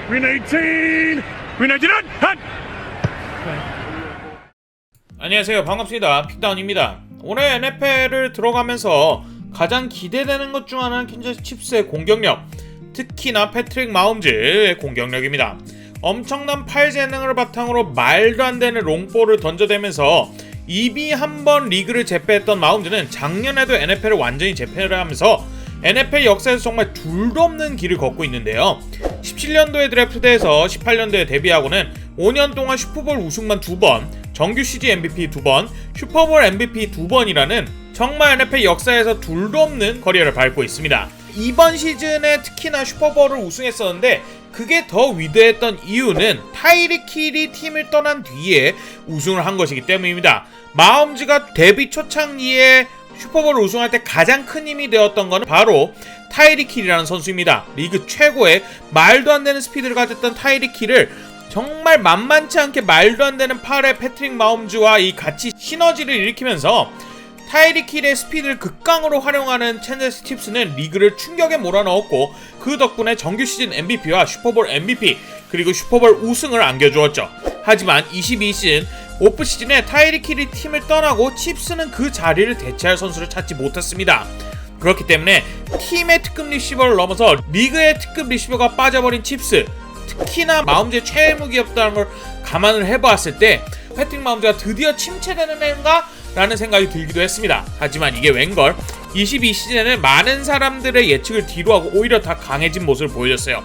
Win 18! Win 18! 한! 안녕하세요, 반갑습니다. 픽다운입니다. 올해 NFL을 들어가면서 가장 기대되는 것 중 하나는 캔자스 칩스의 공격력, 특히나 패트릭 마홈즈의 공격력입니다. 엄청난 팔 재능을 바탕으로 말도 안 되는 롱볼을 던져대면서 이미 한번 리그를 제패했던 마홈즈는 작년에도 NFL을 완전히 제패를 하면서 NFL 역사에서 정말 둘도 없는 길을 걷고 있는데요. 17년도에 드래프트돼서 18년도에 데뷔하고는 5년 동안 슈퍼볼 우승만 2번, 정규 시즌 MVP 2번, 슈퍼볼 MVP 2번이라는 정말 NFL 역사에서 둘도 없는 커리어를 밟고 있습니다. 이번 시즌에 특히나 슈퍼볼을 우승했었는데 그게 더 위대했던 이유는 타이릭 힐이 팀을 떠난 뒤에 우승을 한 것이기 때문입니다. 마홈즈가 데뷔 초창기에 슈퍼볼을 우승할 때 가장 큰 힘이 되었던 것은 바로 타이릭 힐이라는 선수입니다. 리그 최고의 말도 안 되는 스피드를 가졌던 타이릭 힐을 정말 만만치 않게 말도 안 되는 팔의 패트릭 마홈즈와 이 같이 시너지를 일으키면서 타이릭 힐의 스피드를 극강으로 활용하는 캔자스 칩스는 리그를 충격에 몰아넣었고 그 덕분에 정규 시즌 MVP와 슈퍼볼 MVP 그리고 슈퍼볼 우승을 안겨주었죠. 하지만 22시즌 오프시즌에 타이릭 힐이 팀을 떠나고 칩스는 그 자리를 대체할 선수를 찾지 못했습니다. 그렇기 때문에 팀의 특급 리시버를 넘어서 리그의 특급 리시버가 빠져버린 칩스, 특히나 마홈즈의 최애 무기였다는 걸 감안을 해보았을 때 패트릭 마홈즈가 드디어 침체되는 애인가? 라는 생각이 들기도 했습니다. 하지만 이게 웬걸 22시즌에는 많은 사람들의 예측을 뒤로하고 오히려 다 강해진 모습을 보여줬어요.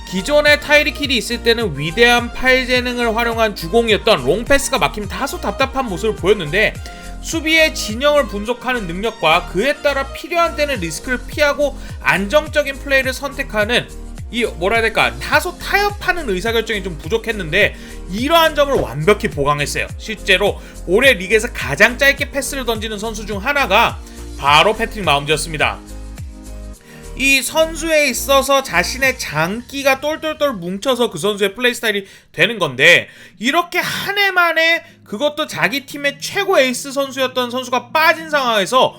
기존에 타이릭 힐이 있을 때는 위대한 팔 재능을 활용한 주공이었던 롱패스가 막히면 다소 답답한 모습을 보였는데 수비의 진영을 분석하는 능력과 그에 따라 필요한 때는 리스크를 피하고 안정적인 플레이를 선택하는 이 뭐라 해야 될까 다소 타협하는 의사결정이 좀 부족했는데 이러한 점을 완벽히 보강했어요. 실제로 올해 리그에서 가장 짧게 패스를 던지는 선수 중 하나가 바로 패트릭 마홈즈였습니다. 이 선수에 있어서 자신의 장기가 똘똘똘 뭉쳐서 그 선수의 플레이 스타일이 되는 건데 이렇게 한 해 만에 그것도 자기 팀의 최고 에이스 선수였던 선수가 빠진 상황에서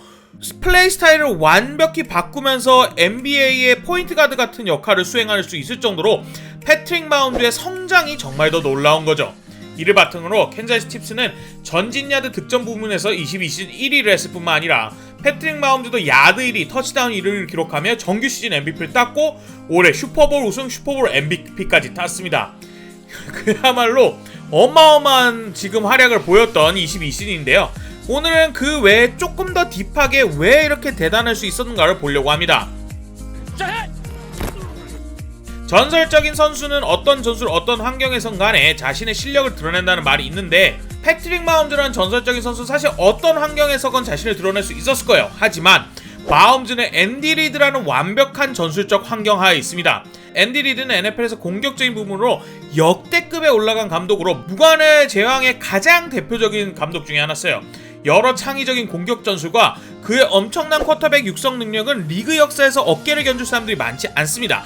플레이 스타일을 완벽히 바꾸면서 NBA의 포인트 가드 같은 역할을 수행할 수 있을 정도로 패트릭 마홈즈의 성장이 정말 더 놀라운 거죠. 이를 바탕으로 캔자스 칩스는 전진 야드 득점 부문에서 22시즌 1위를 했을 뿐만 아니라 패트릭 마홈즈도 야드 1위, 터치다운 1위를 기록하며 정규 시즌 MVP를 땄고 올해 슈퍼볼 우승, 슈퍼볼 MVP까지 땄습니다. 그야말로 어마어마한 지금 활약을 보였던 22시즌인데요. 오늘은 그 외에 조금 더 딥하게 왜 이렇게 대단할 수 있었는가를 보려고 합니다. 전설적인 선수는 어떤 전술 어떤 환경에선 간에 자신의 실력을 드러낸다는 말이 있는데 패트릭 마홈즈라는 전설적인 선수 사실 어떤 환경에서건 자신을 드러낼 수 있었을 거예요. 하지만 마홈즈는 앤디 리드라는 완벽한 전술적 환경 하에 있습니다. 앤디 리드는 NFL에서 공격적인 부분으로 역대급에 올라간 감독으로 무관의 제왕의 가장 대표적인 감독 중에 하나였어요. 여러 창의적인 공격 전술과 그의 엄청난 쿼터백 육성 능력은 리그 역사에서 어깨를 견줄 사람들이 많지 않습니다.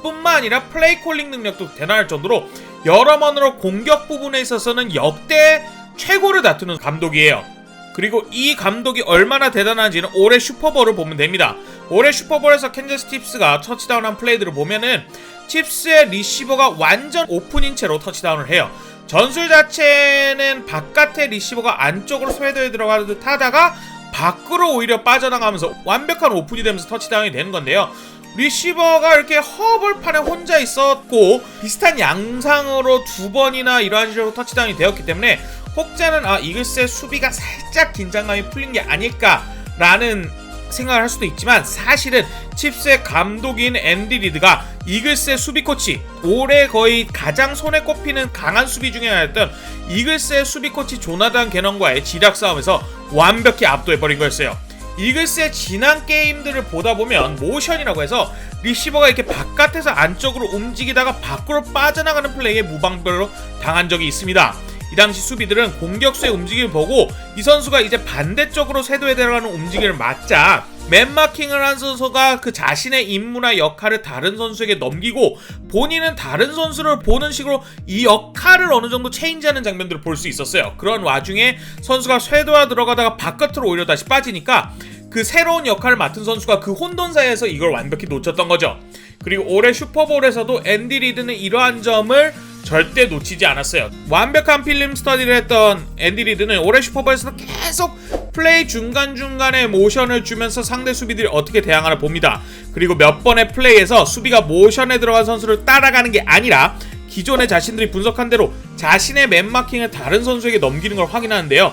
뿐만 아니라 플레이 콜링 능력도 대단할 정도로 여러모로 공격 부분에 있어서는 역대 최고를 다투는 감독이에요. 그리고 이 감독이 얼마나 대단한지는 올해 슈퍼볼을 보면 됩니다. 올해 슈퍼볼에서 캔자스 칩스가 터치다운한 플레이들을 보면은 칩스의 리시버가 완전 오픈인 채로 터치다운을 해요. 전술 자체는 바깥의 리시버가 안쪽으로 스웨더에 들어가는 듯 하다가 밖으로 오히려 빠져나가면서 완벽한 오픈이 되면서 터치다운이 되는 건데요. 리시버가 이렇게 허벌판에 혼자 있었고 비슷한 양상으로 두 번이나 이러한 식으로 터치다운이 되었기 때문에 혹자는 이글스의 수비가 살짝 긴장감이 풀린 게 아닐까라는 생각을 할 수도 있지만 사실은 칩스의 감독인 앤디 리드가 이글스의 수비 코치, 올해 거의 가장 손에 꼽히는 강한 수비 중에 하나였던 이글스의 수비 코치 조나단 게넌과의 지략 싸움에서 완벽히 압도해버린 거였어요. 이글스의 지난 게임들을 보다 보면 모션이라고 해서 리시버가 이렇게 바깥에서 안쪽으로 움직이다가 밖으로 빠져나가는 플레이에 무방별로 당한 적이 있습니다. 이 당시 수비들은 공격수의 움직임을 보고 이 선수가 이제 반대쪽으로 쇄도에 들어가는 움직임을 맞자 맨마킹을 한 선수가 그 자신의 임무나 역할을 다른 선수에게 넘기고 본인은 다른 선수를 보는 식으로 이 역할을 어느 정도 체인지하는 장면들을 볼 수 있었어요. 그런 와중에 선수가 쇄도에 들어가다가 바깥으로 오히려 다시 빠지니까 그 새로운 역할을 맡은 선수가 그 혼돈 사이에서 이걸 완벽히 놓쳤던 거죠. 그리고 올해 슈퍼볼에서도 앤디 리드는 이러한 점을 절대 놓치지 않았어요. 완벽한 필름 스터디를 했던 앤디 리드는 올해 슈퍼볼에서도 계속 플레이 중간중간에 모션을 주면서 상대 수비들이 어떻게 대항하나 봅니다. 그리고 몇 번의 플레이에서 수비가 모션에 들어간 선수를 따라가는 게 아니라 기존에 자신들이 분석한 대로 자신의 맨마킹을 다른 선수에게 넘기는 걸 확인하는데요.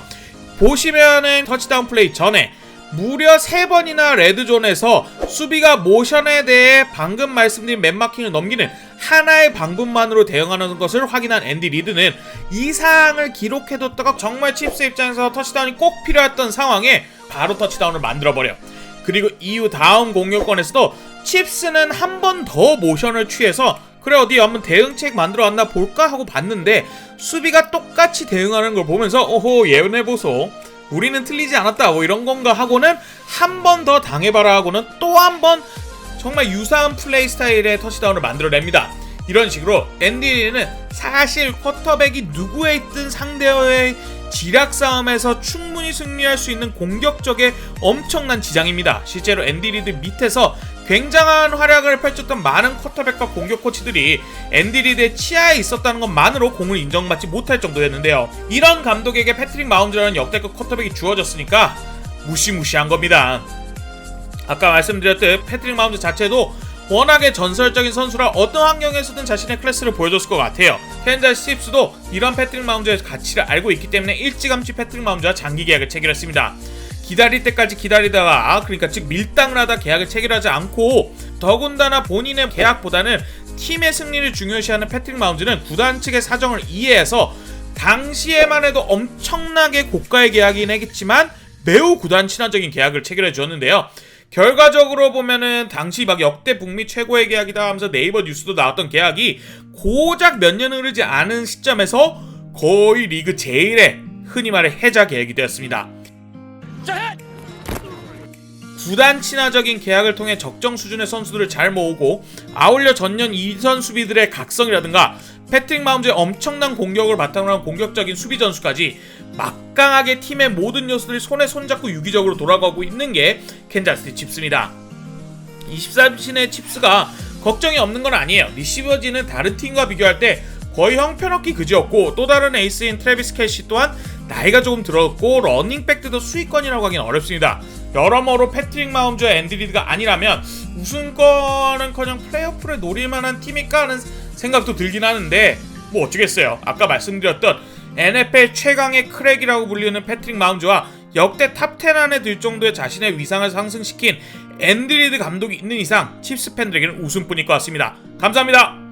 보시면은 터치다운 플레이 전에 무려 3번이나 레드존에서 수비가 모션에 대해 방금 말씀드린 맨마킹을 넘기는 하나의 방법만으로 대응하는 것을 확인한 앤디 리드는 이 사항을 기록해뒀다가 정말 칩스 입장에서 터치다운이 꼭 필요했던 상황에 바로 터치다운을 만들어버려. 그리고 이후 다음 공격권에서도 칩스는 한 번 더 모션을 취해서 그래 어디 한번 대응책 만들어왔나 볼까 하고 봤는데 수비가 똑같이 대응하는 걸 보면서 오호 예언해보소, 우리는 틀리지 않았다 뭐 이런 건가 하고는 한 번 더 당해봐라 하고는 또 한 번 정말 유사한 플레이 스타일의 터치다운을 만들어냅니다. 이런 식으로 앤디 리드는 사실 쿼터백이 누구에 있든 상대의 지략 싸움에서 충분히 승리할 수 있는 공격적의 엄청난 지장입니다. 실제로 앤디 리드 밑에서 굉장한 활약을 펼쳤던 많은 쿼터백과 공격 코치들이 앤디 리드의 치아에 있었다는 것만으로 공을 인정받지 못할 정도였는데요. 이런 감독에게 패트릭 마홈즈라는 역대급 쿼터백이 주어졌으니까 무시무시한 겁니다. 아까 말씀드렸듯 패트릭 마홈즈 자체도 워낙에 전설적인 선수라 어떤 환경에서든 자신의 클래스를 보여줬을 것 같아요. 캔자스 칩스도 이런 패트릭 마홈즈의 가치를 알고 있기 때문에 일찌감치 패트릭 마홈즈와 장기 계약을 체결했습니다. 기다릴 때까지 기다리다가 그러니까 즉 밀당을 하다 계약을 체결하지 않고 더군다나 본인의 계약보다는 팀의 승리를 중요시하는 패트릭 마홈즈는 구단 측의 사정을 이해해서 당시에만 해도 엄청나게 고가의 계약이긴 했지만 매우 구단 친화적인 계약을 체결해 주었는데요. 결과적으로 보면은 당시 막 역대 북미 최고의 계약이다 하면서 네이버 뉴스도 나왔던 계약이 고작 몇 년 흐르지 않은 시점에서 거의 리그 제일의 흔히 말해 해자 계약이 되었습니다. 구단 친화적인 계약을 통해 적정 수준의 선수들을 잘 모으고 아울러 전년 이선 수비들의 각성이라든가 패트릭 마홈즈의 엄청난 공격을 바탕으로 한 공격적인 수비 전술까지 막강하게 팀의 모든 요소들이 손에 손잡고 유기적으로 돌아가고 있는 게 캔자스시티 칩스입니다. 23신의 칩스가 걱정이 없는 건 아니에요. 리시버진은 다른 팀과 비교할 때 거의 형편없기 그지없고 또 다른 에이스인 트래비스 켈시 또한 나이가 조금 들었고 러닝백들도 수익권이라고 하긴 어렵습니다. 여러모로 패트릭 마홈즈와 앤디 리드가 아니라면 우승권은커녕 플레이오프를 노릴만한 팀일까 하는 생각도 들긴 하는데 뭐 어쩌겠어요. 아까 말씀드렸던 NFL 최강의 크랙이라고 불리는 패트릭 마홈즈와 역대 탑10 안에 들 정도의 자신의 위상을 상승시킨 앤디 리드 감독이 있는 이상 칩스 팬들에게는 웃음뿐일 것 같습니다. 감사합니다.